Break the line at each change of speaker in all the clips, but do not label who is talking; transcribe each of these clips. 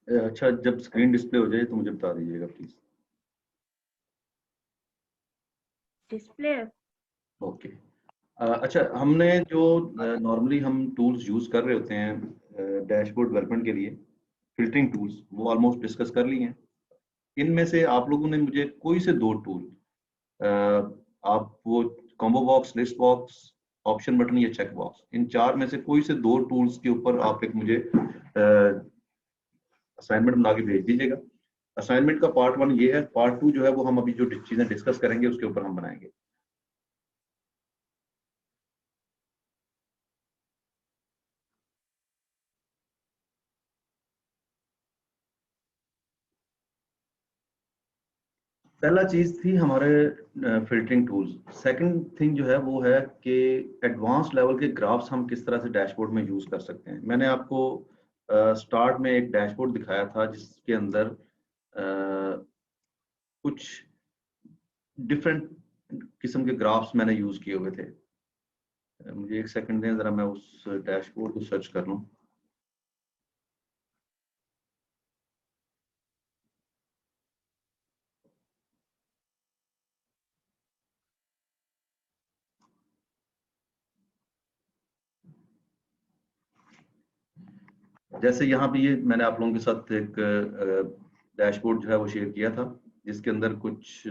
अच्छा, जब screen display हो जाए तो मुझे बता दीजिएगा प्लीज।
डिस्प्ले।
ओके। अच्छा, हमने जो नॉर्मली हम टूल्स यूज कर रहे होते हैं डैशबोर्ड डेवलपमेंट के लिए, फिल्टरिंग टूल्स, वो ऑलमोस्ट डिस्कस कर लिए हैं। इनमें से आप लोगों ने मुझे कोई से दो टूल, आप वो combo box, list box, option button या चेक बॉक्स, इन चार में से कोई से दो टूल्स के ऊपर आप एक मुझे असाइनमेंट बना के भेज दीजिएगा। असाइनमेंट का पार्ट 1 ये है, पार्ट 2 जो है वो हम अभी जो चीजें डिस्कस करेंगे उसके ऊपर हम बनाएंगे। पहला चीज थी हमारे फिल्टरिंग टूल्स। सेकंड थिंग जो है वो है कि एडवांस लेवल के ग्राफ्स हम किस तरह से डैशबोर्ड में यूज कर सकते हैं। मैंने आपको स्टार्ट में एक डैशबोर्ड दिखाया था जिसके अंदर कुछ डिफरेंट किस्म के ग्राफ्स मैंने यूज किए हुए थे। मुझे एक सेकंड दें, जरा मैं उस डैशबोर्ड को सर्च कर लूं। जैसे यहाँ पे ये मैंने आप लोगों के साथ एक डैशबोर्ड जो है वो शेयर किया था, जिसके अंदर कुछ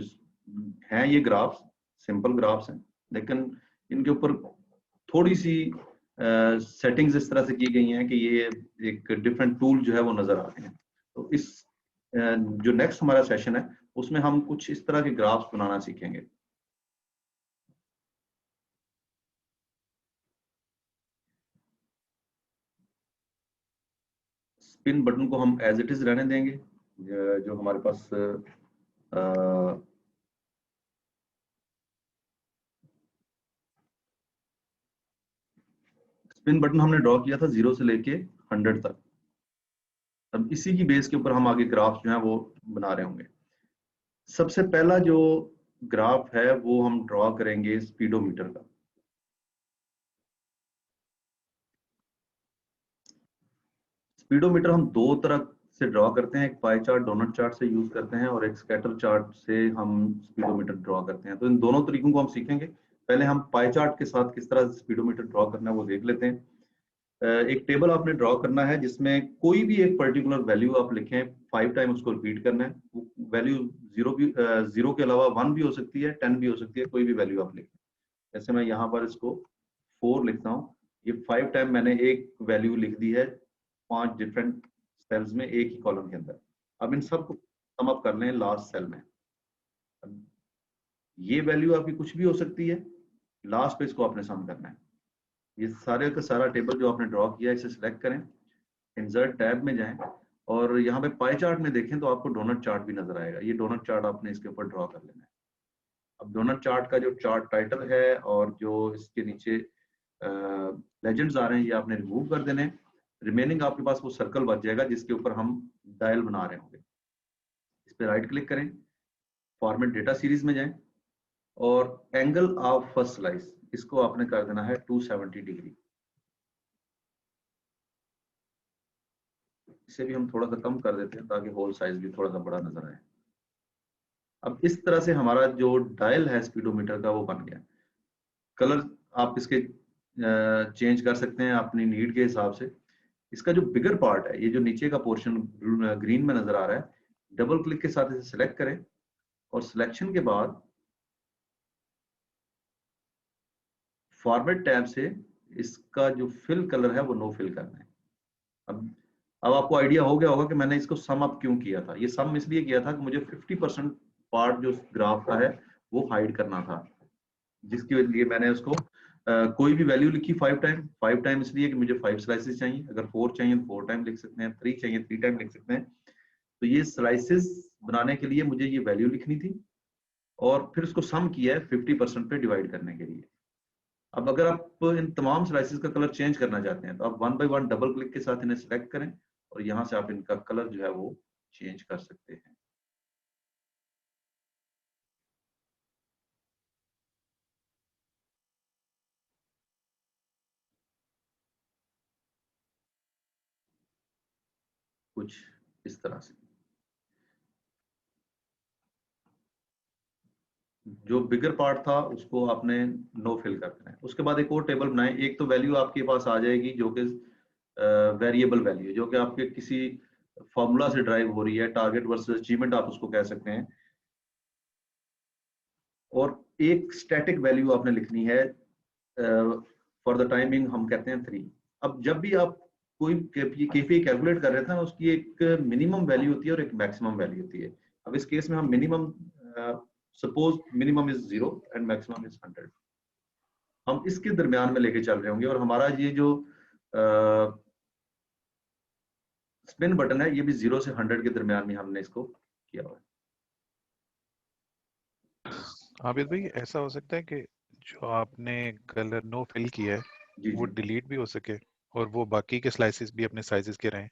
हैं ये ग्राफ्स, सिंपल ग्राफ्स हैं, लेकिन इनके ऊपर थोड़ी सी सेटिंग्स इस तरह से की गई हैं कि ये एक डिफरेंट टूल जो है वो नजर आते हैं। तो इस जो नेक्स्ट हमारा सेशन है उसमें हम कुछ इस तरह के ग्राफ्स बनाना सीखेंगे। स्पिन बटन को हम एज इट इज रहने देंगे। जो हमारे पास स्पिन बटन हमने ड्रॉ किया था 0 से लेके 100 तक। अब इसी की बेस के ऊपर हम आगे ग्राफ जो है वो बना रहे होंगे। सबसे पहला जो ग्राफ है वो हम ड्रॉ करेंगे स्पीडोमीटर का। स्पीडोमीटर हम दो तरह से ड्रॉ करते हैं, एक पाई चार्ट, डोनट चार्ट से यूज करते हैं, और एक स्कैटर चार्ट से हम स्पीडोमीटर ड्रॉ करते हैं। तो इन दोनों तरीकों को हम सीखेंगे। पहले हम पाई चार्ट के साथ किस तरह स्पीडोमीटर ड्रॉ करना है वो देख लेते हैं। एक टेबल आपने ड्रॉ करना है जिसमें कोई भी एक पर्टिकुलर वैल्यू आप लिखें, 5 टाइम उसको रिपीट करना है। वो वैल्यू जीरो के अलावा 1 भी हो सकती है, 10 भी हो सकती है, कोई भी वैल्यू आप लिखें। जैसे मैं यहाँ पर इसको 4 लिखता हूँ, ये 5 टाइम मैंने एक वैल्यू लिख दी है 5 डिफरेंट सेल्स में एक ही कॉलम के अंदर। अब इन सबको सम अप कर लें लास्ट सेल में। अब ये वैल्यू आपकी कुछ भी हो सकती है, लास्ट पे इसको आपने सम करना है। ये सारे का सारा टेबल जो आपने ड्रॉ किया है इसे सिलेक्ट करें, इंसर्ट टैब में जाएं, और यहाँ पे पाई चार्ट में देखें तो आपको डोनट चार्ट भी नजर आएगा। ये डोनट चार्ट आपने इसके ऊपर ड्रॉ कर लेना है। अब डोनट चार्ट का जो चार्ट टाइटल है और जो इसके नीचे लेजेंड्स आ रहे हैं ये आपने रिमूव कर देने। रिमेनिंग आपके पास वो सर्कल बच जाएगा जिसके ऊपर हम डायल बना रहे होंगे। इस पर राइट क्लिक करें, फॉर्मेट डेटा सीरीज में जाएं, और एंगल ऑफ फर्स्ट स्लाइस इसको आपने कर देना है 270 डिग्री। इसे भी हम थोड़ा सा कम कर देते हैं ताकि होल साइज भी थोड़ा सा बड़ा नजर आए। अब इस तरह से हमारा जो डायल है स्पीडोमीटर का वो बन गया। कलर आप इसके चेंज कर सकते हैं अपनी नीड के हिसाब से। इसका जो बिगर पार्ट है, ये जो नीचे का पोर्शन ग्रीन में नजर आ रहा है, डबल क्लिक के साथ इसे सिलेक्ट करें, और सिलेक्शन के बाद फॉर्मेट टैब से इसका जो फिल कलर है वो नो फिल करना है। अब अब आपको आइडिया हो गया होगा कि मैंने इसको सम अप क्यों किया था। ये सम इसलिए किया था कि मुझे 50% पार्ट जो ग्राफ का है वो हाइड करना था, जिसके लिए मैंने उसको कोई भी वैल्यू लिखी 5 टाइम इसलिए कि मुझे 5 स्लाइसेस चाहिए। अगर 4 चाहिए तो 4 टाइम लिख सकते हैं, 3 चाहिए 3 टाइम लिख सकते हैं। तो ये स्लाइसेस बनाने के लिए मुझे ये वैल्यू लिखनी थी, और फिर उसको सम किया है 50% पे डिवाइड करने के लिए। अब अगर आप इन तमाम स्लाइसेस का कलर चेंज करना चाहते हैं तो आप 1 बाय 1 डबल क्लिक के साथ इन्हें सिलेक्ट करें, और यहाँ से आप इनका कलर जो है वो चेंज कर सकते हैं। कुछ इस तरह से। जो बिगर पार्ट था उसको आपने नो फिल कर देना है। उसके बाद एक और टेबल बनाए। एक तो वैल्यू आपके पास आ जाएगी जो कि वेरिएबल वैल्यू, जो कि आपके किसी फॉर्मूला से ड्राइव हो रही है, टारगेट वर्सेस अचीवमेंट आप उसको कह सकते हैं। और एक स्टैटिक वैल्यू आपने लिखनी है फॉर द टाइमिंग, हम कहते हैं 3। अब जब भी आप कोई केपीआई कैलकुलेट कर रहे थे ना, उसकी एक मिनिमम वैल्यू होती है और एक मैक्सिमम वैल्यू होती है। अब इस केस में हम minimum, suppose minimum is 0 and maximum is 100, हम इसके दरमियान में लेके चल रहे होंगे। और हमारा ये जो स्पिन बटन है, ये भी 0 से 100 के दरमियान में हमने इसको किया हुआ है।
आबिद भाई, ऐसा हो सकता है कि जो आपने कलर नो फिल किया है
जी
वो
जी।
डिलीट भी हो सके और वो बाकी के स्लाइसेस भी अपने साइजेस के रहें?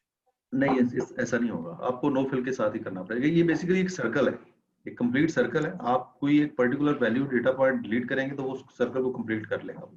नहीं, ऐसा नहीं होगा, आपको नो फिल के साथ ही करना पड़ेगा। ये बेसिकली एक सर्कल है, एक कंप्लीट सर्कल है। आप कोई एक particular value data point delete करेंगे तो वो उस सर्कल को कंप्लीट कर लेगा।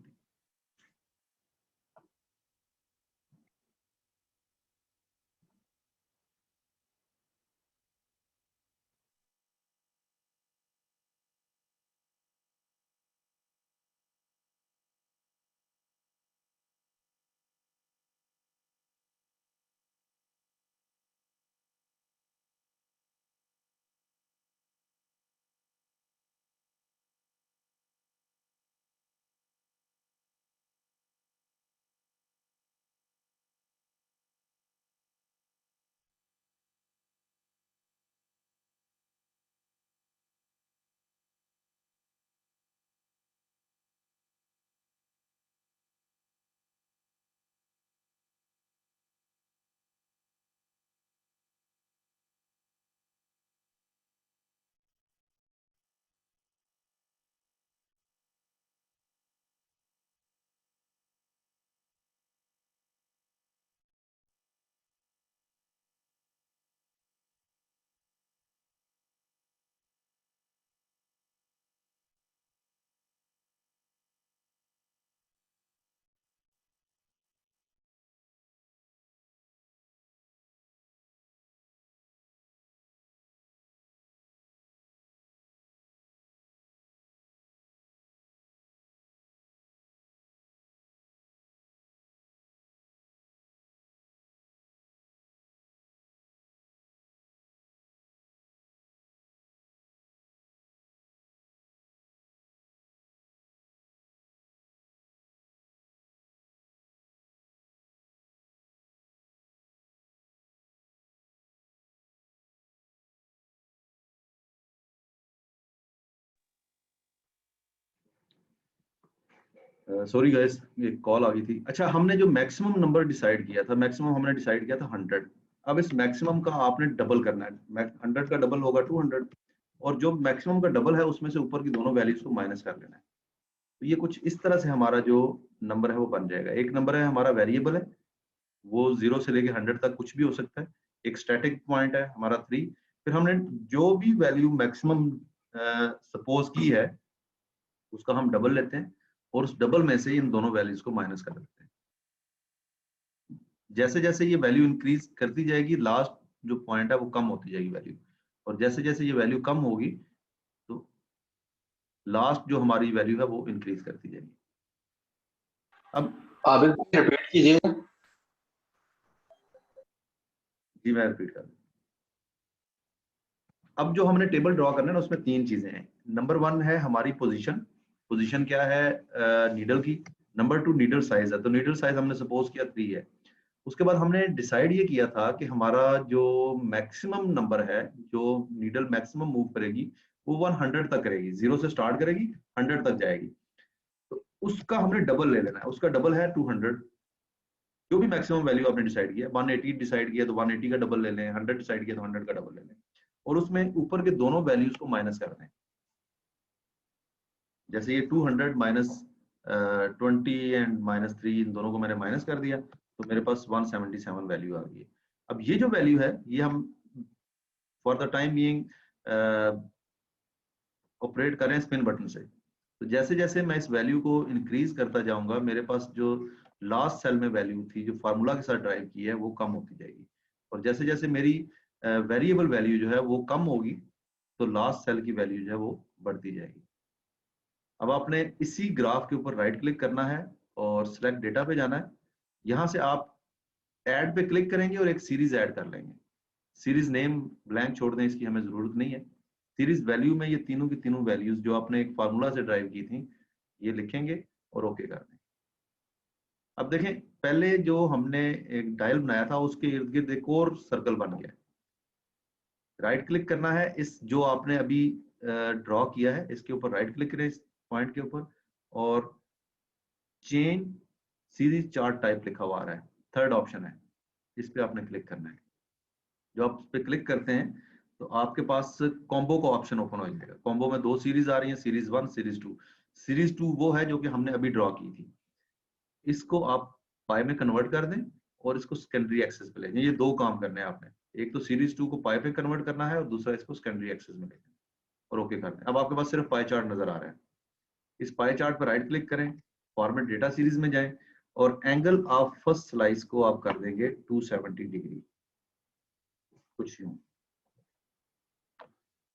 सॉरी गाइस, ये कॉल आ गई थी। अच्छा, हमने जो मैक्सिमम नंबर डिसाइड किया था, मैक्सिमम हमने डिसाइड किया था 100। अब इस मैक्सिमम का आपने डबल करना है। 100 का डबल होगा 200, और जो मैक्सिमम का डबल है उसमें से ऊपर की दोनों वैल्यूज को माइनस कर लेना है। तो ये कुछ इस तरह से हमारा जो नंबर है वो बन जाएगा। एक नंबर है हमारा वेरिएबल है, वो 0 से लेके 100 तक कुछ भी हो सकता है। एक स्टैटिक पॉइंट है हमारा 3। फिर हमने जो भी वैल्यू मैक्सिमम सपोज की है उसका हम डबल लेते हैं, और उस डबल में से इन दोनों वैल्यूज को माइनस कर देते हैं। जैसे जैसे ये वैल्यू इंक्रीज करती जाएगी, लास्ट जो पॉइंट है वो कम होती जाएगी वैल्यू, और जैसे जैसे ये वैल्यू कम होगी तो लास्ट जो हमारी वैल्यू है वो इंक्रीज करती जाएगी। अब
आबिद रिपीट कीजिएगा।
जी मैं रिपीट कर, अब जो हमने टेबल ड्रॉ करना है ना, उसमें 3 चीजें हैं। नंबर 1 है हमारी पोजीशन। पोजीशन क्या है? नीडल की। नंबर 2 नीडल साइज है, तो नीडल साइज हमने सपोज किया 3 है। उसके बाद हमने डिसाइड ये किया था कि हमारा जो मैक्सिमम नंबर है, जो नीडल मैक्सिमम मूव करेगी वो 100 तक करेगी, 0 से स्टार्ट करेगी 100 तक जाएगी। तो उसका हमने डबल ले लेना है, उसका डबल है 200। जो भी मैक्सिमम वैल्यू आपने डिसाइड किया, 180 डिसाइड किया तो 180 का डबल ले लें, 100 डिसाइड किया तो 100 का डबल ले लें, और उसमें ऊपर के दोनों वैल्यूज को माइनस कर दें। जैसे ये 200 माइनस 20 एंड -3, इन दोनों को मैंने माइनस कर दिया तो मेरे पास 177 वैल्यू आ गई है। अब ये जो वैल्यू है ये हम for the time being operate करें स्पिन बटन से। तो जैसे जैसे मैं इस वैल्यू को इंक्रीज करता जाऊंगा, मेरे पास जो लास्ट सेल में वैल्यू थी जो फार्मूला के साथ ड्राइव की है वो कम होती जाएगी। और जैसे जैसे मेरी वेरिएबल वैल्यू जो है वो कम होगी तो लास्ट सेल की वैल्यू जो है वो बढ़ती जाएगी। अब आपने इसी ग्राफ के ऊपर राइट क्लिक करना है और सिलेक्ट डेटा पे जाना है। यहाँ से आप ऐड पे क्लिक करेंगे और एक सीरीज ऐड कर लेंगे। सीरीज नेम ब्लैंक छोड़ दें, इसकी हमें जरूरत नहीं है। सीरीज वैल्यू में ये तीनों की तीनों वैल्यूज जो आपने एक फार्मूला से ड्राइव की थी ये लिखेंगे और ओके कर दें। अब देखें, पहले जो हमने एक डायल बनाया था उसके इर्द गिर्द एक और सर्कल बन गया। राइट क्लिक करना है, इस जो आपने अभी ड्रॉ किया है इसके ऊपर राइट क्लिक करें, इस पॉइंट के ऊपर, और चेंज सीरीज चार्ट टाइप लिखा हुआ आ रहा है, थर्ड ऑप्शन है, इस पे आपने क्लिक करना है। जो आप इस पे क्लिक करते हैं तो आपके पास कॉम्बो का ऑप्शन ओपन हो जाएगा। कॉम्बो में 2 सीरीज आ रही हैं, सीरीज 1, सीरीज 2। सीरीज 2 वो है जो कि हमने अभी ड्रॉ की थी। इसको आप पाई में कन्वर्ट कर दें और इसको सेकेंडरी एक्सेस पे ले जाएं। ये 2 काम करने हैं आपने, एक तो सीरीज 2 को पाई पे कन्वर्ट करना है और दूसरा इसको सेकेंडरी एक्सेस में ले जाएं और ओके कर दें। अब आपके पास सिर्फ पाई चार्ट नजर आ रहा है। इस पाई चार्ट पर राइट क्लिक करें, फॉर्मेट डेटा सीरीज में जाएं और एंगल ऑफ फर्स्ट स्लाइस को आप कर देंगे 270 डिग्री, कुछ यूं।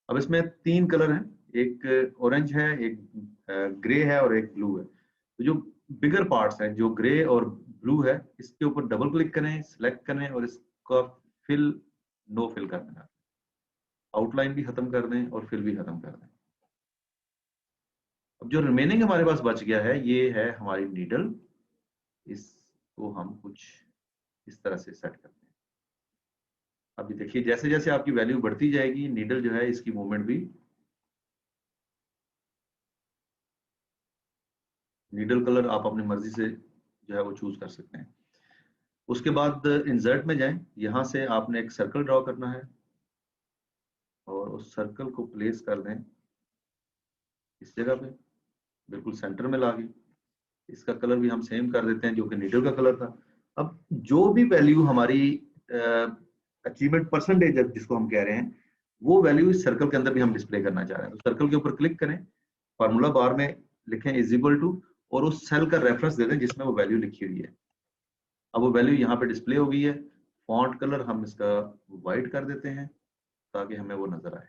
अब इसमें 3 कलर हैं, एक ऑरेंज है, एक ग्रे है और एक ब्लू है। तो जो बिगर पार्ट्स हैं, जो ग्रे और ब्लू है, इसके ऊपर डबल क्लिक करें, सिलेक्ट करें और इसका फिल नो फिल कर देना। आउटलाइन भी खत्म कर दें और फिल भी खत्म कर दें। अब जो रिमेनिंग हमारे पास बच गया है ये है हमारी नीडल। इसको हम कुछ इस तरह से सेट करते हैं। अभी देखिए जैसे जैसे आपकी वैल्यू बढ़ती जाएगी नीडल जो है इसकी मूवमेंट भी, नीडल कलर आप अपनी मर्जी से जो है वो चूज कर सकते हैं। उसके बाद इंसर्ट में जाएं, यहां से आपने एक सर्कल ड्रॉ करना है और उस सर्कल को प्लेस कर दें इस जगह पे, बिल्कुल सेंटर में लाके। इसका कलर भी हम सेम कर देते हैं जो कि नीडल का कलर था। अब जो भी वैल्यू हमारी अचीवमेंट परसेंटेज जिसको हम कह रहे हैं वो वैल्यू इस सर्कल के अंदर भी हम डिस्प्ले करना चाह रहे हैं। तो सर्कल के ऊपर क्लिक करें, फार्मूला बार में लिखें इज इक्वल टू और उस सेल का रेफरेंस दे दें जिसमें वो वैल्यू लिखी हुई है। अब वो वैल्यू यहाँ पे डिस्प्ले हो गई है। फॉन्ट कलर हम इसका वाइट कर देते हैं ताकि हमें वो नजर आए।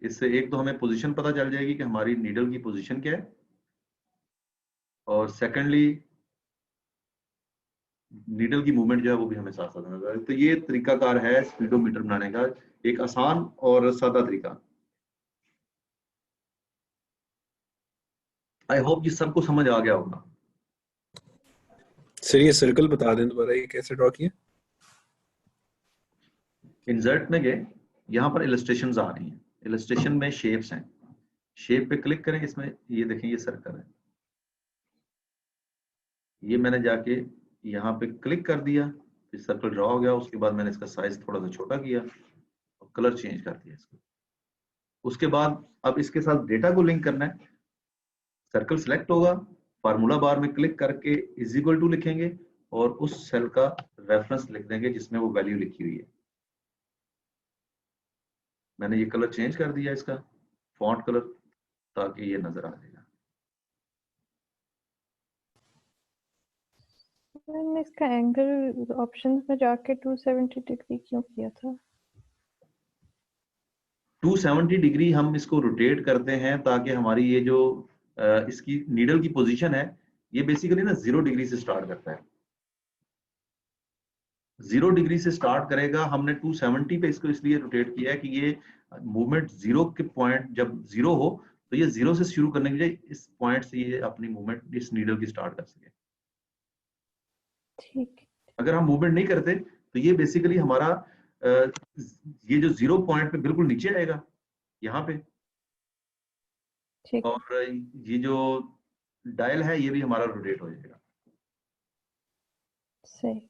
इससे एक तो हमें पोजीशन पता चल जाएगी कि हमारी नीडल की पोजीशन क्या है, और सेकेंडली नीडल की मूवमेंट जो है वो भी हमें साथ साथ नजर आए। तो ये तरीकाकार है स्पीडोमीटर बनाने का, एक आसान और सादा तरीका। आई होप ये सबको समझ आ गया होगा।
सर ये सर्कल बता दें दोबारा, ये कैसे ड्रॉ किया?
इंसर्ट में गए, यहाँ पर इलस्ट्रेशंस आ रही हैं, इलस्ट्रेशन में शेप्स हैं, शेप पे क्लिक करें। इसमें ये देखें ये सर्कल है, ये मैंने जाके यहाँ पे क्लिक कर दिया, फिर सर्कल ड्रॉ हो गया। उसके बाद मैंने इसका साइज थोड़ा सा छोटा किया और कलर चेंज कर दिया इसको। उसके बाद अब इसके साथ डेटा को लिंक करना है। सर्कल सिलेक्ट होगा, फार्मूला बार में क्लिक करके इज इक्वल टू लिखेंगे और उस सेल का रेफरेंस लिख देंगे जिसमें वो वैल्यू लिखी हुई है। मैंने ये कलर चेंज कर दिया इसका फॉन्ट कलर ताकि ये नजर आ जाएगा।
मैंने इसका एंगल ऑप्शंस में जाके 270 डिग्री क्यों किया था?
270 डिग्री हम इसको रोटेट करते हैं ताकि हमारी ये जो इसकी नीडल की पोजीशन है ये बेसिकली ना 0 डिग्री से स्टार्ट करता है। 0 डिग्री से स्टार्ट करेगा। हमने 270 पे इसको इसलिए रोटेट किया है कि ये मूवमेंट 0 के पॉइंट जब 0 हो तो ये 0 से शुरू करने के लिए इस पॉइंट से ये अपनी मूवमेंट इस नीडल की स्टार्ट कर सके।
ठीक।
अगर हम मूवमेंट नहीं करते तो ये बेसिकली हमारा ये जो 0 पॉइंट पे बिल्कुल नीचे आएगा यहाँ पे,
ठीक।
और ये जो डायल है ये भी हमारा रोटेट हो जाएगा।
सही।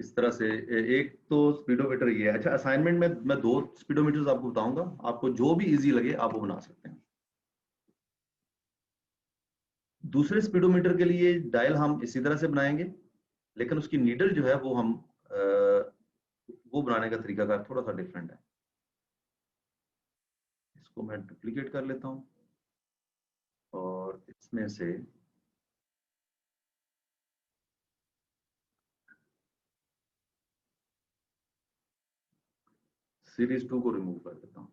इस तरह से एक तो स्पीडोमीटर ये है। अच्छा, असाइनमेंट में मैं 2 स्पीडोमीटर्स आपको बताऊंगा, आपको जो भी इजी लगे आप वो बना सकते हैं। दूसरे स्पीडोमीटर के लिए डायल हम इसी तरह से बनाएंगे, लेकिन उसकी नीडल जो है वो हम वो बनाने का तरीकाकार थोड़ा सा डिफरेंट है। इसको मैं डुप्लीकेट कर लेता हूं और इसमें से सीरीज 2 को रिमूव कर देता हूं।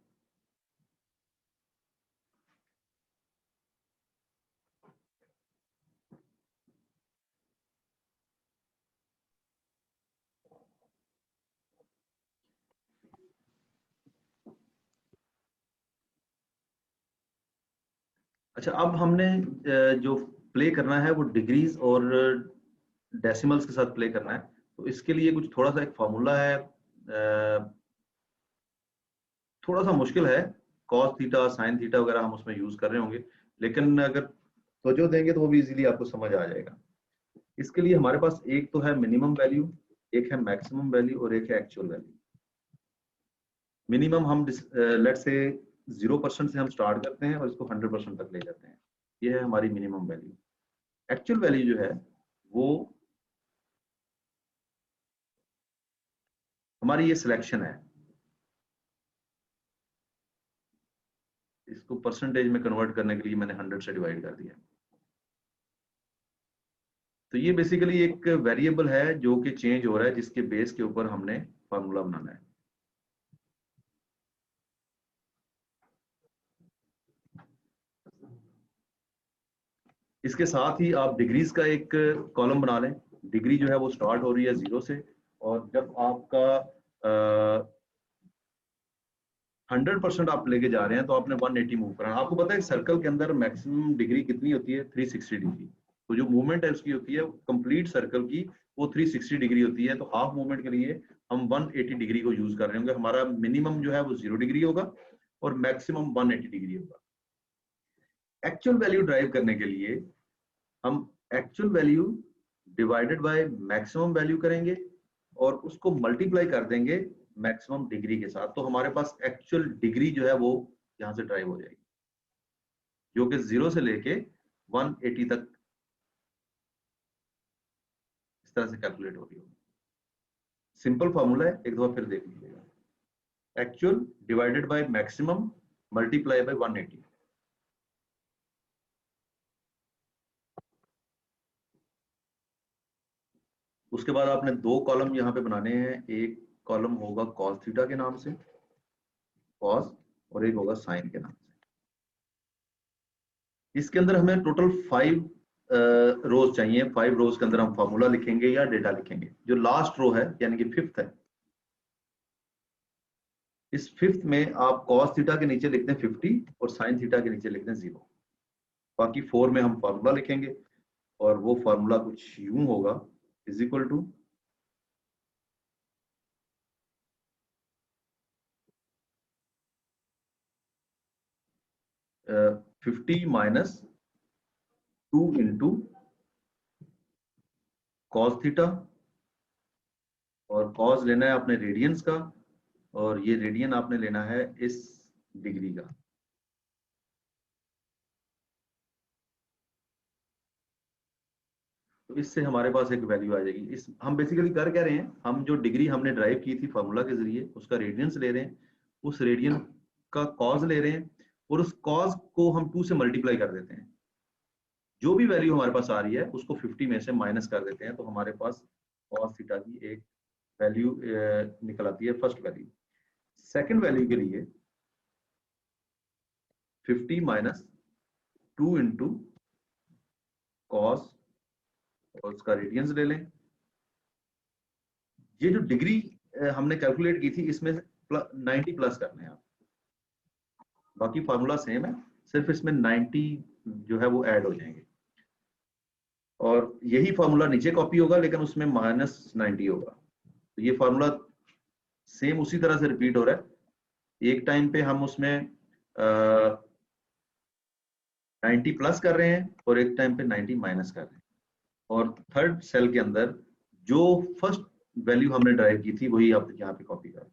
अच्छा, अब हमने जो प्ले करना है वो डिग्रीज और डेसिमल्स के साथ प्ले करना है। तो इसके लिए कुछ थोड़ा सा एक फार्मूला है, थोड़ा सा मुश्किल है, कॉस थीटा साइन थीटा वगैरह हम उसमें यूज कर रहे होंगे, लेकिन अगर तवज्जो देंगे तो वो भी इजीली आपको समझ आ जाएगा। इसके लिए हमारे पास एक तो है मिनिमम वैल्यू, एक है मैक्सिमम वैल्यू और एक है एक्चुअल वैल्यू। मिनिमम हम लेट से 0% से हम स्टार्ट करते हैं और इसको 100% तक ले जाते हैं, ये है हमारी मिनिमम वैल्यू। एक्चुअल वैल्यू जो है वो हमारी ये सिलेक्शन है, इसको परसेंटेज में कन्वर्ट करने के लिए मैंने 100 से डिवाइड कर दिया। तो ये बेसिकली एक वेरिएबल है जो कि चेंज हो रहा है, जिसके बेस के ऊपर हमने फार्मूला बनाना है। इसके साथ ही आप डिग्रीज का एक कॉलम बना लें। डिग्री जो है वो स्टार्ट हो रही है 0 से, और जब आपका 100% आप लेके जा रहे हैं तो आपने 180 मूव करना। आपको पता है सर्कल के अंदर मैक्सिमम डिग्री कितनी होती है? 360 डिग्री। तो जो मूवमेंट है उसकी होती है कंप्लीट सर्कल की, वो 360 डिग्री होती है। तो हाफ मूवमेंट के लिए हम 180 डिग्री को यूज कर रहे होंगे। हमारा मिनिमम जो है वो 0 डिग्री होगा और मैक्सिमम 180 डिग्री होगा। एक्चुअल वैल्यू ड्राइव करने के लिए हम actual value divided by maximum value करेंगे और उसको मल्टीप्लाई कर देंगे मैक्सिमम डिग्री के साथ। तो हमारे पास एक्चुअल डिग्री जो है वो यहां से ड्राइव हो जाएगी, जो कि 0 से लेके 180 तक इस तरह से कैलकुलेट हो रही होगी। सिंपल फॉर्मूला है, एक दफा फिर देख लीजिएगा। Actual divided by maximum multiply by 180। उसके बाद आपने दो कॉलम यहाँ पे बनाने हैं। एक कॉलम होगा कॉस थीटा के नाम से, कॉस, और एक होगा साइन के नाम से। इसके अंदर हमें टोटल 5 रोज चाहिए। 5 रोज के अंदर हम फार्मूला लिखेंगे या डेटा लिखेंगे। जो लास्ट रो है यानी कि 5th है, इस 5th में आप कॉस थीटा के नीचे लिखते हैं 50 और साइन थीटा के नीचे लिखते हैं 0। बाकी 4 में हम फार्मूला लिखेंगे और वो फार्मूला कुछ यूं होगा, is equal to 50 minus 2 into cos theta, और कॉस लेना है आपने रेडियंस का, और ये रेडियन आपने लेना है इस डिग्री का। तो इससे हमारे पास एक वैल्यू आ जाएगी। इस हम बेसिकली कर क्या रहे हैं, हम जो डिग्री हमने ड्राइव की थी फार्मूला के जरिए उसका रेडियंस ले रहे हैं, उस रेडियन का कॉस ले रहे हैं और उस कॉस को हम 2 से मल्टीप्लाई कर देते हैं। जो भी वैल्यू हमारे पास आ रही है उसको 50 में से माइनस कर देते हैं, तो हमारे पास कॉस थीटा की एक वैल्यू निकल आती है, फर्स्ट वैल्यू। सेकंड वैल्यू के लिए 50 माइनस 2 इंटू कॉस और उसका रेडियंस ले लें। ये जो डिग्री हमने कैलकुलेट की थी इसमें 90 प्लस करने हैं आप। बाकी फार्मूला सेम है, सिर्फ इसमें 90 जो है वो ऐड हो जाएंगे, और यही फार्मूला नीचे कॉपी होगा लेकिन उसमें -90 होगा। तो ये फार्मूला सेम उसी तरह से रिपीट हो रहा है। एक टाइम पे हम उसमें 90 प्लस कर रहे हैं और एक टाइम पे 90 माइनस कर रहे हैं, और थर्ड सेल के अंदर जो फर्स्ट वैल्यू हमने ड्राइव की थी वही आप यहाँ पे कॉपी कर दें।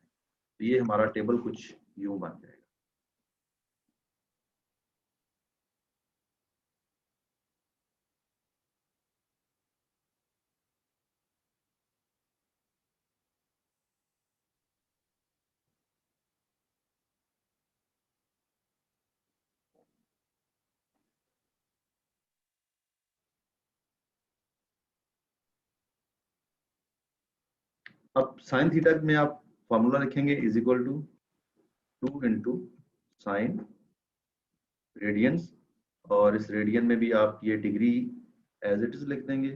तो ये हमारा टेबल कुछ यूं बन जाएगा। अब साइन थीटा में आप फॉर्मूला लिखेंगे is equal to 2 into sine radians, और इस रेडियन में भी आप ये डिग्री एज इट इज लिख देंगे,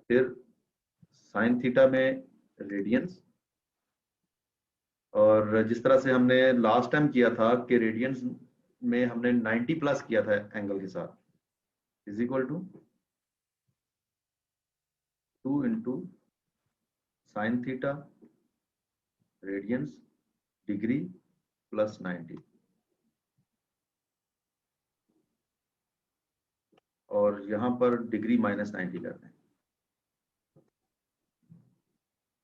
फिर साइन थीटा में रेडियंस, और जिस तरह से हमने लास्ट टाइम किया था कि रेडियंस में हमने 90 प्लस किया था एंगल के साथ, is equal to 2 into sine theta radians degree plus 90, और यहां पर डिग्री माइनस 90 कर दें,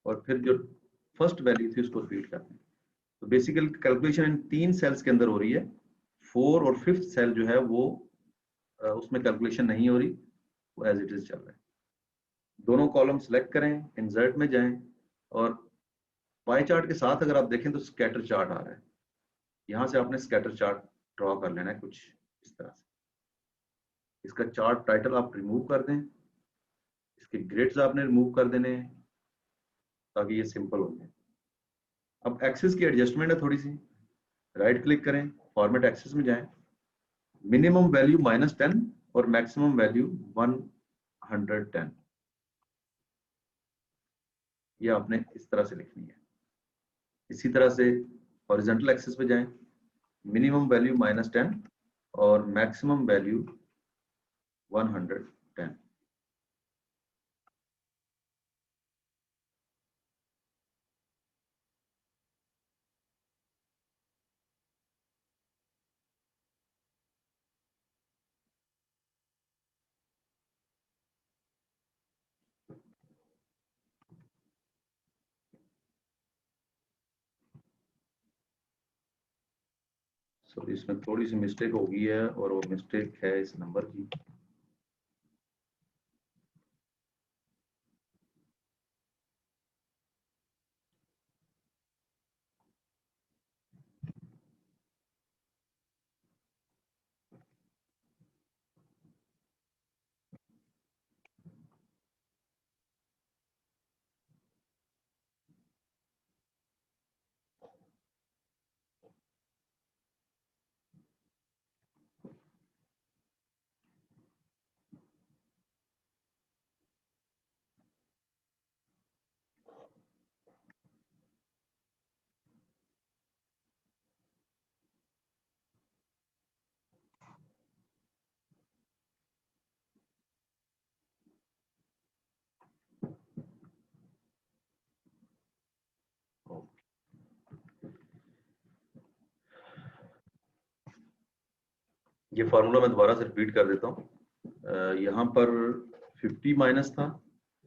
और फिर जो फर्स्ट वैल्यू थी उसको रिपीट कर दें। तो बेसिकली कैलकुलेशन इन 3 सेल्स के अंदर हो रही है, 4 और 5th सेल जो है वो उसमें कैलकुलेशन नहीं हो रही, वो एज इट इज चल रहा है। दोनों कॉलम सेलेक्ट करें, इंसर्ट में जाएं, और पाई चार्ट के साथ अगर आप देखें तो स्कैटर चार्ट आ रहा है, यहां से आपने स्कैटर चार्ट ड्रॉ कर लेना है कुछ इस तरह से। इसका चार्ट टाइटल आप रिमूव कर दें, इसके ग्रिड्स आपने रिमूव कर देने हैं ताकि ये सिंपल हो जाए। अब एक्सिस की एडजस्टमेंट है थोड़ी सी, राइट क्लिक करें, फॉर्मेट एक्सिस में जाएं, मिनिमम वैल्यू -10 और मैक्सिमम वैल्यू 110, ये आपने इस तरह से लिखनी है। इसी तरह से हॉरिजॉन्टल एक्सिस पे जाएं, मिनिमम वैल्यू -10 और मैक्सिमम वैल्यू 110। सो इसमें थोड़ी सी मिस्टेक हो गई है, और वो मिस्टेक है इस नंबर की। ये फार्मूला मैं दोबारा से रिपीट कर देता हूँ। यहाँ पर 50 माइनस था,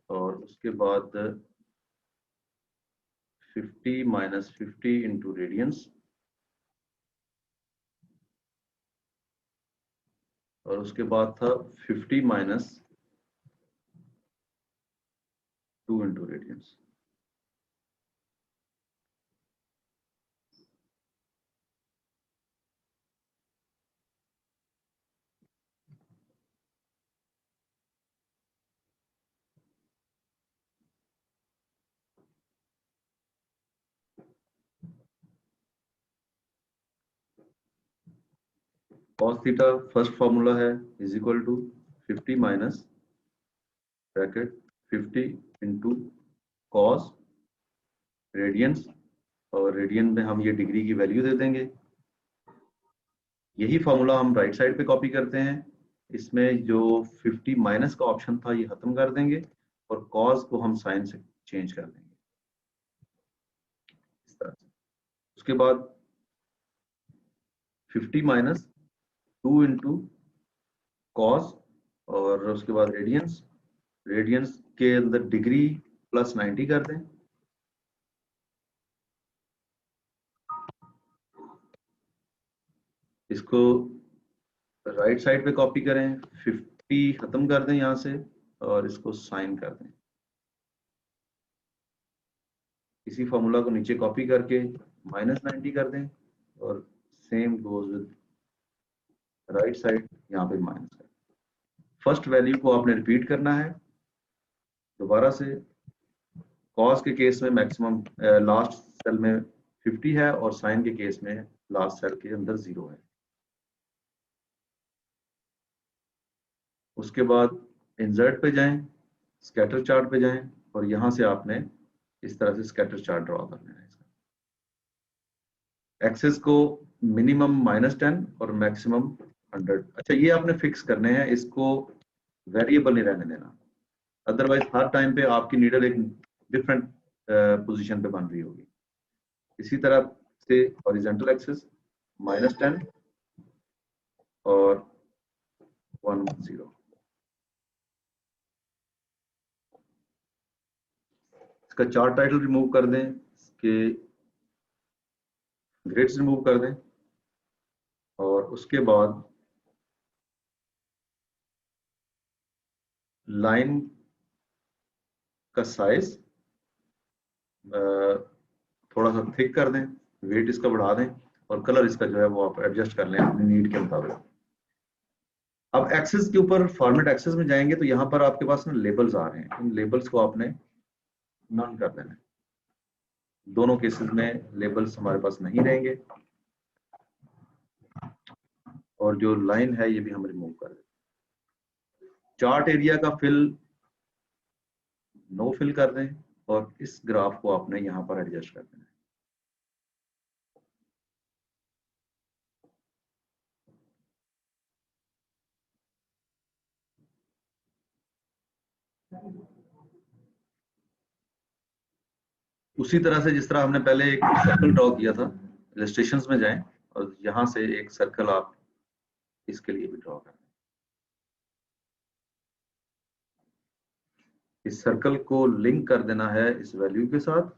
और उसके बाद 50 माइनस 50 इंटू रेडियंस, और उसके बाद था 50 minus 2 into radians. cos theta first formula है is equal to 50 minus bracket 50 into cos radians, और रेडियन में हम ये डिग्री की वैल्यू दे देंगे। यही फॉर्मूला हम राइट साइड पे कॉपी करते हैं, इसमें जो 50 माइनस का ऑप्शन था ये खत्म कर देंगे, और कॉस को हम साइन से चेंज कर देंगे इस तरह से। उसके बाद 50 माइनस 2 इंटू कॉस, और उसके बाद रेडियंस, रेडियंस के अंदर डिग्री प्लस 90 कर दें। इसको राइट साइड पे कॉपी करें, 50 खत्म कर दें यहां से, और इसको साइन कर दें। इसी फॉर्मूला को नीचे कॉपी करके -90 कर दें, और same goes with right side, यहाँ पे माइनस कर। फर्स्ट वैल्यू को आपने रिपीट करना है दोबारा से, कॉस के केस में मैक्सिमम लास्ट सेल में 50 है और साइन के केस में लास्ट सेल के अंदर 0 है। उसके बाद इंसर्ट पे जाएं, स्कैटर चार्ट पे जाएं और यहां से आपने इस तरह से स्कैटर चार्ट ड्रॉ करना है। इसका एक्सेस को मिनिमम -10 और मैक्सिमम 100। अच्छा, ये आपने फिक्स करने हैं, इसको वेरिएबल नहीं रहने देना, अदरवाइज हर टाइम पे आपकी नीडल एक डिफरेंट पोजीशन पे बन रही होगी। इसी तरह से हॉरिजॉन्टल एक्सेस -10 और 110। इसका चार्ट टाइटल रिमूव कर दें, इसके ग्रेड्स रिमूव कर दें और उसके बाद लाइन का साइज थोड़ा सा थिक कर दें, वेट इसका बढ़ा दें और कलर इसका जो है वो आप एडजस्ट कर लें अपनी नीड के मुताबिक। अब एक्सेस के ऊपर फॉर्मेट एक्सेस में जाएंगे तो यहाँ पर आपके पास ना लेबल्स आ रहे हैं, इन लेबल्स को आपने नन कर देना है। दोनों केसेस में लेबल्स हमारे पास नहीं रहेंगे और जो लाइन है ये भी हम रिमूव कर दें। चार्ट एरिया का फिल नो फिल कर दें और इस ग्राफ को आपने यहाँ पर एडजस्ट कर देना है। उसी तरह से जिस तरह हमने पहले एक सर्कल ड्रॉ किया था, इलस्ट्रेशंस में जाएं और यहां से एक सर्कल आप इसके लिए भी ड्रॉ करें। इस सर्कल को लिंक कर देना है इस वैल्यू के साथ।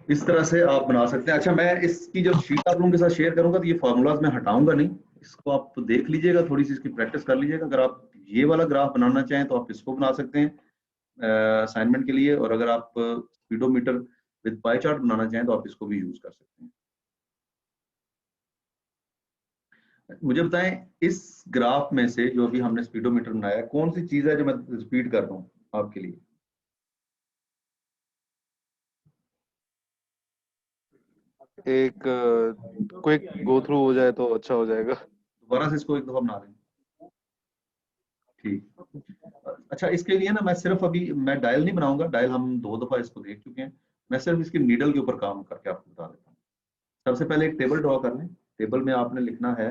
इस तरह से आप बना सकते हैं। अच्छा, मैं इसकी जो शीट आप लोगों के साथ शेयर करूंगा तो ये फार्मूलाज मैं हटाऊंगा नहीं, इसको आप देख लीजिएगा, थोड़ी सी इसकी प्रैक्टिस कर लीजिएगा। अगर आप ये वाला ग्राफ बनाना चाहें तो आप इसको बना सकते हैं असाइनमेंट के लिए, और अगर आप स्पीडोमीटर विद पाई चार्ट बनाना चाहें तो आप इसको भी यूज कर सकते हैं। मुझे बताएं, इस ग्राफ में से जो अभी हमने स्पीडोमीटर बनाया, कौन सी चीज है जो मैं रिपीट कर दूं आपके लिए?
एक क्विक गो थ्रू हो जाए तो अच्छा हो जाएगा।
दोबारा से इसको एक दफा बना लें। ठीक। अच्छा, इसके लिए ना मैं सिर्फ अभी मैं डायल नहीं बनाऊंगा, डायल हम 2 दफा इसको देख चुके हैं। मैं सिर्फ इसकी नीडल के ऊपर काम करके आपको बता देता हूँ। सबसे पहले एक टेबल ड्रॉ कर लें। टेबल में आपने लिखना है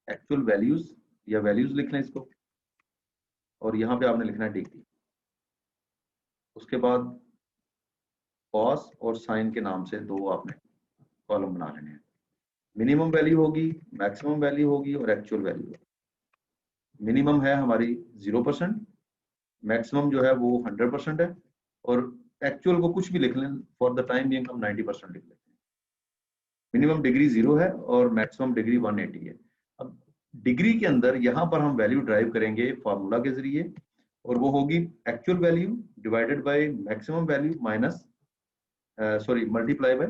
एक्चुअल वैल्यूज या वैल्यूज लिख लें इसको, और यहाँ पे आपने लिखना है डिग्री। उसके बाद कॉस और साइन के नाम से 2 आपने कॉलम बना लेने हैं। मिनिमम वैल्यू होगी, मैक्सिमम वैल्यू होगी और एक्चुअल वैल्यू होगी। मिनिमम है हमारी 0%, मैक्सिमम जो है वो 100% है, और एक्चुअल को कुछ भी लिख लें, फॉर द टाइम बिंग हम 90% लिख लेते हैं। मिनिमम डिग्री 0 है और मैक्सिमम डिग्री 180 है। अब डिग्री के अंदर यहाँ पर हम वैल्यू ड्राइव करेंगे फार्मूला के जरिए, और वो होगी actual value divided by maximum value minus multiply by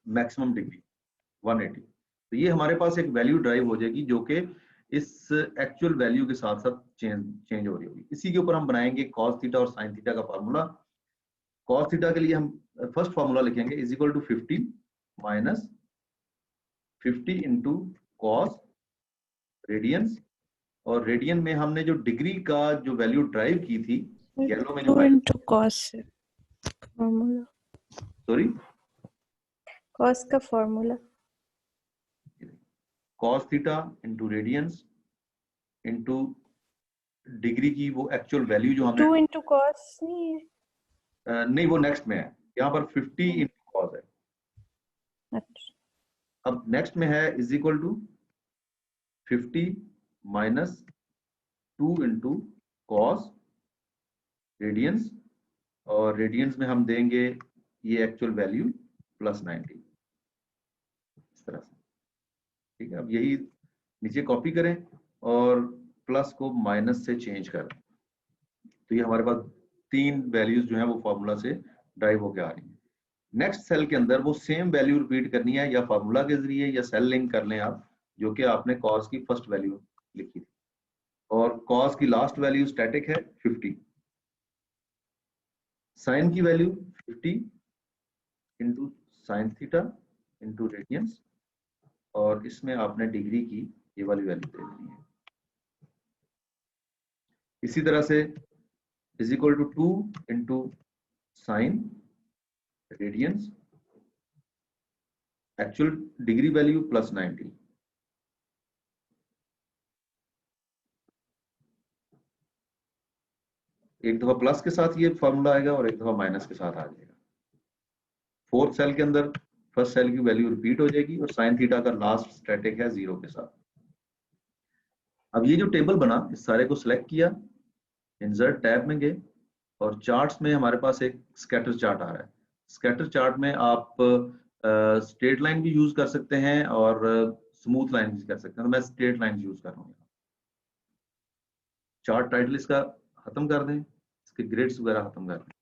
maximum degree 180। तो ये हमारे पास एक वैल्यू ड्राइव हो जाएगी जो कि इस एक्चुअल वैल्यू के साथ साथ चेंज हो रही होगी। इसी के ऊपर हम बनाएंगे कॉस थीटा और साइन थीटा का फार्मूला। कॉस थीटा के लिए हम फर्स्ट फार्मूला लिखेंगे is equal to 50 minus 50 into cos radians, और रेडियन में हमने जो डिग्री का जो वैल्यू ड्राइव की थी, येलो में जो
2 into cos formula,
sorry
cos का formula
cos theta into radians into degree की वो एक्चुअल वैल्यू जो हमने
2 into cos नहीं है।
नहीं, वो नेक्स्ट में है, यहाँ पर 50 इंटू कॉस है।
अच्छा,
अब नेक्स्ट में है is equal to 50 minus 2 into cos radians, और रेडियंस में हम देंगे ये एक्चुअल वैल्यू प्लस 90, इस तरह से। ठीक है, अब यही नीचे कॉपी करें और प्लस को माइनस से चेंज करें, तो ये हमारे पास 3 वैल्यूज जो है वो फॉर्मूला से ड्राइव होकर आ रही है। नेक्स्ट सेल के अंदर वो सेम वैल्यू रिपीट करनी है, या फार्मूला के जरिए या सेल लिंक कर लें आप, जो कि आपने कॉस की फर्स्ट वैल्यू लिखी थी, और कॉस की लास्ट वैल्यू स्टैटिक है 50, साइन की value 50 into sine theta into radians, और इसमें आपने डिग्री की ये वाली वैल्यू दे देनी है। इसी तरह से is equal to 2 into sine radians actual degree value plus 90, एक दफा प्लस के साथ ये फॉर्मूला आएगा और एक दफा माइनस के साथ आ जाएगा। फोर्थ सेल के अंदर फर्स्ट सेल की वैल्यू रिपीट हो जाएगी और साइन थीटा का लास्ट स्टैटिक है 0 के साथ। अब ये जो टेबल बना, इस सारे को सिलेक्ट किया, इंसर्ट टैब में गए, और चार्ट्स में हमारे पास एक स्कैटर चार्ट आ रहा है। स्कैटर चार्ट में आप स्ट्रेट लाइन भी यूज कर सकते हैं और स्मूथ लाइन भी कर सकते हैं, तो मैं स्ट्रेट लाइन यूज कर रहा हूँ। चार्ट टाइटल इसका खत्म कर दें, इसके ग्रेड्स वगैरह खत्म कर दें।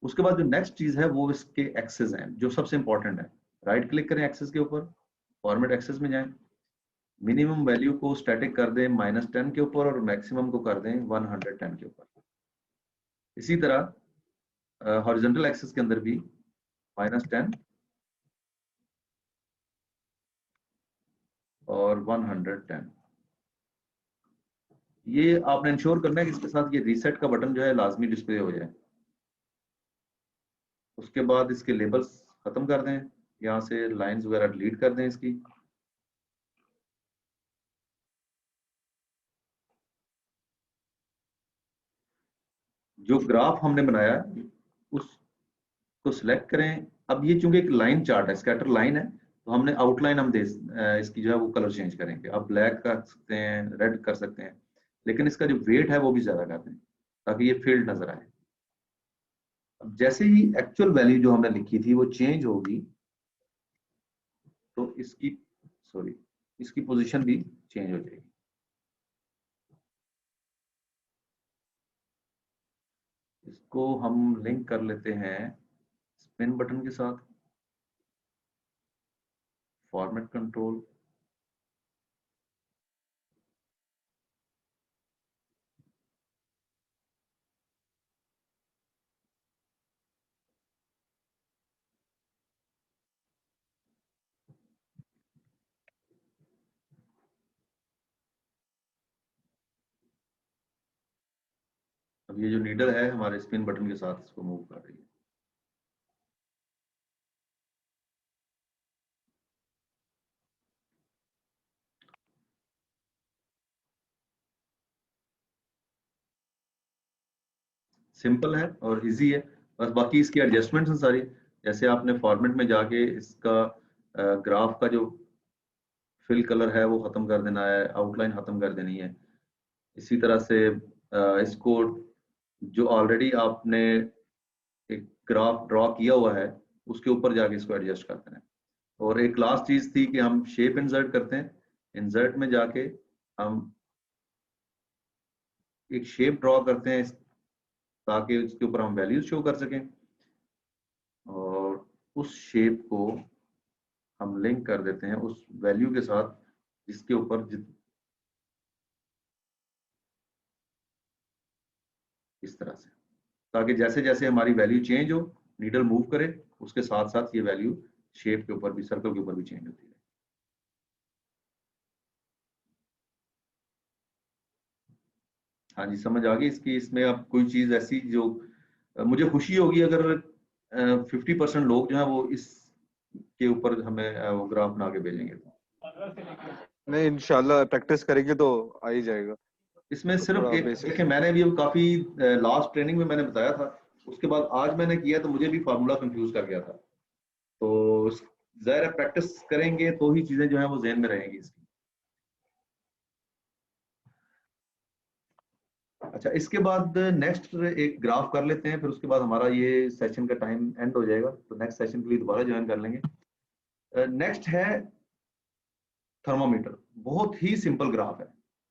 उसके बाद जो नेक्स्ट चीज है वो इसके एक्सेस हैं, जो सबसे इंपॉर्टेंट है। राइट क्लिक करें एक्सेस के ऊपर, फॉर्मेट एक्सेस में जाएं, मिनिमम वैल्यू को स्टैटिक कर दें -10 के ऊपर और मैक्सिमम को कर दें 110 के ऊपर। इसी तरह हॉरिजॉन्टल एक्सेस के अंदर भी -10 और 110। ये आपने इंश्योर करना है कि इसके साथ ये रीसेट का बटन जो है लाजमी डिस्प्ले हो जाए। उसके बाद इसके लेबल्स खत्म कर दें, यहाँ से लाइंस वगैरह डिलीट कर दें इसकी। जो ग्राफ हमने बनाया उसको सिलेक्ट करें। अब ये चूंकि एक लाइन चार्ट है, स्कैटर लाइन है, तो हमने आउटलाइन हम इसकी जो है वो कलर चेंज करेंगे। आप ब्लैक कर सकते हैं, रेड कर सकते हैं, लेकिन इसका जो वेट है वो भी ज्यादा कर दें ताकि ये फील्ड नजर आए। अब जैसे ही एक्चुअल वैल्यू जो हमने लिखी थी वो चेंज होगी, तो इसकी पोजीशन भी चेंज हो जाएगी। इसको हम लिंक कर लेते हैं स्पिन बटन के साथ, फॉर्मेट कंट्रोल, अब ये जो नीडल है हमारे स्पिन बटन के साथ इसको मूव कर रही है। सिंपल है और इजी है, बस बाकी इसकी एडजस्टमेंट्स हैं सारी। जैसे आपने फॉर्मेट में जाके इसका ग्राफ का जो फिल कलर है वो खत्म कर देना है, आउटलाइन खत्म कर देनी है। इसी तरह से इसको जो ऑलरेडी आपने एक ग्राफ ड्रॉ किया हुआ है उसके ऊपर जाके इसको एडजस्ट कर देना है। और एक लास्ट चीज थी कि हम शेप इंसर्ट करते हैं, इंसर्ट में जाके हम एक शेप ड्रॉ करते हैं ताकि उसके ऊपर हम वैल्यूज शो कर सकें, और उस शेप को हम लिंक कर देते हैं उस वैल्यू के साथ जिसके ऊपर इस तरह से, ताकि जैसे जैसे हमारी वैल्यू चेंज हो, नीडल मूव करे, उसके साथ साथ ये वैल्यू शेप के ऊपर भी, सर्कल के ऊपर भी चेंज होती है। हाँ जी, समझ आ गई इसकी। इसमें अब कोई चीज ऐसी जो मुझे खुशी होगी अगर 50% लोग जो है वो इस के ऊपर हमें वो ग्राफ बना के भेजेंगे।
नहीं, इंशाल्लाह प्रैक्टिस करेंगे तो आ ही जाएगा।
इसमें
तो
सिर्फ
थोड़ा
एक
बेसिक
देखें, मैंने भी काफी लास्ट ट्रेनिंग में मैंने बताया था, उसके बाद आज मैंने किया तो मुझे भी फार्मूला कंफ्यूज कर गया था। तो जाहिर है प्रैक्टिस करेंगे तो ही चीजें जो है वो जहन में रहेंगी इसकी। अच्छा, इसके बाद नेक्स्ट एक ग्राफ कर लेते हैं, फिर उसके बाद हमारा ये सेशन का टाइम एंड हो जाएगा, तो नेक्स्ट सेशन के लिए दोबारा ज्वाइन कर लेंगे। नेक्स्ट है थर्मोमीटर। बहुत ही सिंपल ग्राफ है,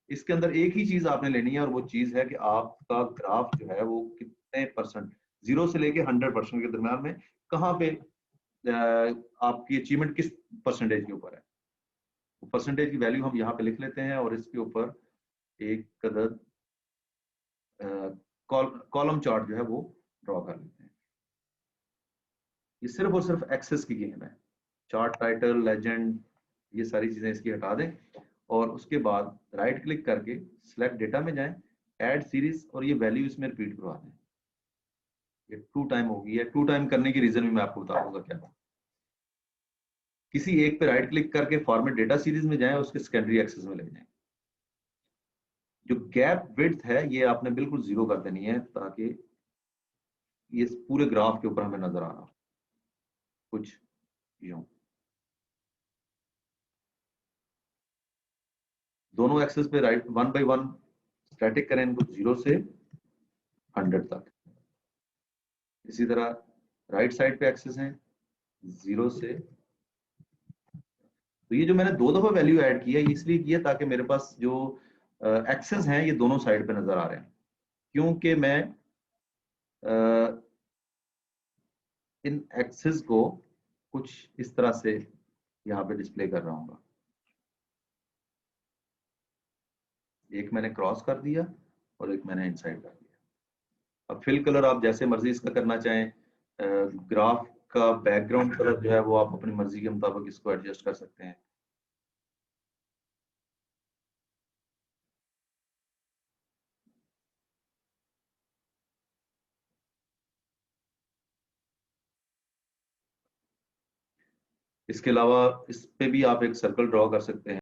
इसके अंदर एक ही चीज आपने लेनी है, और वो चीज है कि आपका ग्राफ जो है वो कितने परसेंट, 0 से लेके 100% के दरम्यान में कहाँ पे आपकी अचीवमेंट किस परसेंटेज के ऊपर है। परसेंटेज की वैल्यू हम यहाँ पे लिख लेते हैं, और इसके ऊपर एक अदद कॉलम चार्ट जो है वो ड्रॉ कर लेते हैं। ये सिर्फ और सिर्फ एक्सेस की गेम है। चार्ट टाइटल, लेजेंड, ये सारी चीजें इसकी हटा दें, और उसके बाद राइट क्लिक करके सिलेक्ट डेटा में जाएं, ऐड सीरीज, और ये वैल्यू इसमें रिपीट करवा दें। ये 2 टाइम होगी है। 2 टाइम करने की रीजन भी मैं आपको बता दूंगा क्या था। किसी एक पे राइट क्लिक करके फॉर्मेट डेटा सीरीज में जाएं, उसके सेकेंडरी एक्सेस में ले जाएं। जो गैप विड्थ है ये आपने बिल्कुल 0 कर देनी है, ताकि ये पूरे ग्राफ के ऊपर हमें नजर आ रहा हो कुछ यूं। दोनों एक्सेस पे राइट 1 बाय 1 स्टैटिक करें इनको 0 से 100 तक। इसी तरह राइट साइड पे एक्सेस हैं 0 से, तो ये जो मैंने 2 दफा वैल्यू ऐड की है, इसलिए किया ताकि मेरे पास जो एक्सेस हैं ये दोनों साइड पे नजर आ रहे हैं, क्योंकि मैं इन एक्सेस को कुछ इस तरह से यहाँ पे डिस्प्ले कर रहा हूँ। एक मैंने क्रॉस कर दिया और एक मैंने इनसाइड कर दिया। अब फिल कलर आप जैसे मर्जी इसका करना चाहें, ग्राफ का बैकग्राउंड कलर जो है वो आप अपनी मर्जी के मुताबिक इसको एडजस्ट कर सकते हैं। इसके अलावा इस पे भी आप एक सर्कल ड्रॉ कर सकते हैं।